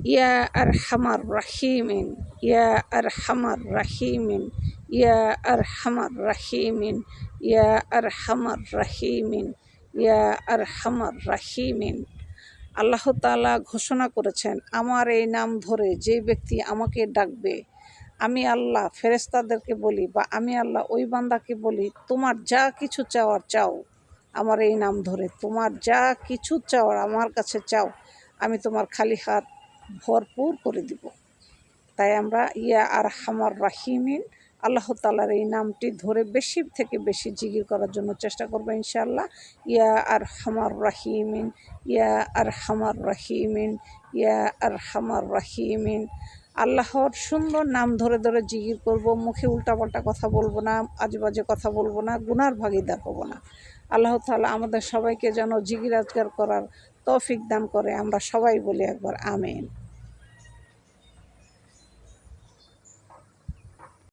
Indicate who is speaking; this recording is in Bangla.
Speaker 1: ইয়া আরহামার রাহিমিন, ইয়া আরহামার রাহিমিন, ইয়া আরহামার রাহিমিন, ইয়া আরহামার রাহিমিন, ইয়া আরহামার রাহিমিন। আল্লাহ তাআলা ঘোষণা করেছেন, আমার এই নাম ধরে যে ব্যক্তি আমাকে ডাকবে, আমি আল্লাহ ফেরেশতাদেরকে বলি বা আমি আল্লাহ ওই বান্দাকে বলি, তোমার যা কিছু চাওয়ার চাও আমার এই নাম ধরে, তোমার যা কিছু চাওয়ার আমার কাছে চাও, আমি তোমার খালি হাত ভরপুর করে দিব। তাই আমরা ইয়া আরহামার রাহিমিন আল্লাহ তাআলার এই নামটি ধরে বেশি থেকে বেশি জিকির করার জন্য চেষ্টা করবো ইনশাআল্লাহ। ইয়া আরহামার রাহিমিন, ইয়া আরহামার রাহিমিন, ইয়া আরহামার রাহিমিন। আল্লাহর সুন্দর নাম ধরে ধরে জিকির করব, মুখে উল্টাপাল্টা কথা বলবো না, আজেবাজে কথা বলবো না, গুনার ভাগীদার হবো না। আল্লাহ তাআলা আমাদের সবাইকে যেন জিকির আজগার করার তৌফিক দান করে। আমরা সবাই বলি একবার আমিন।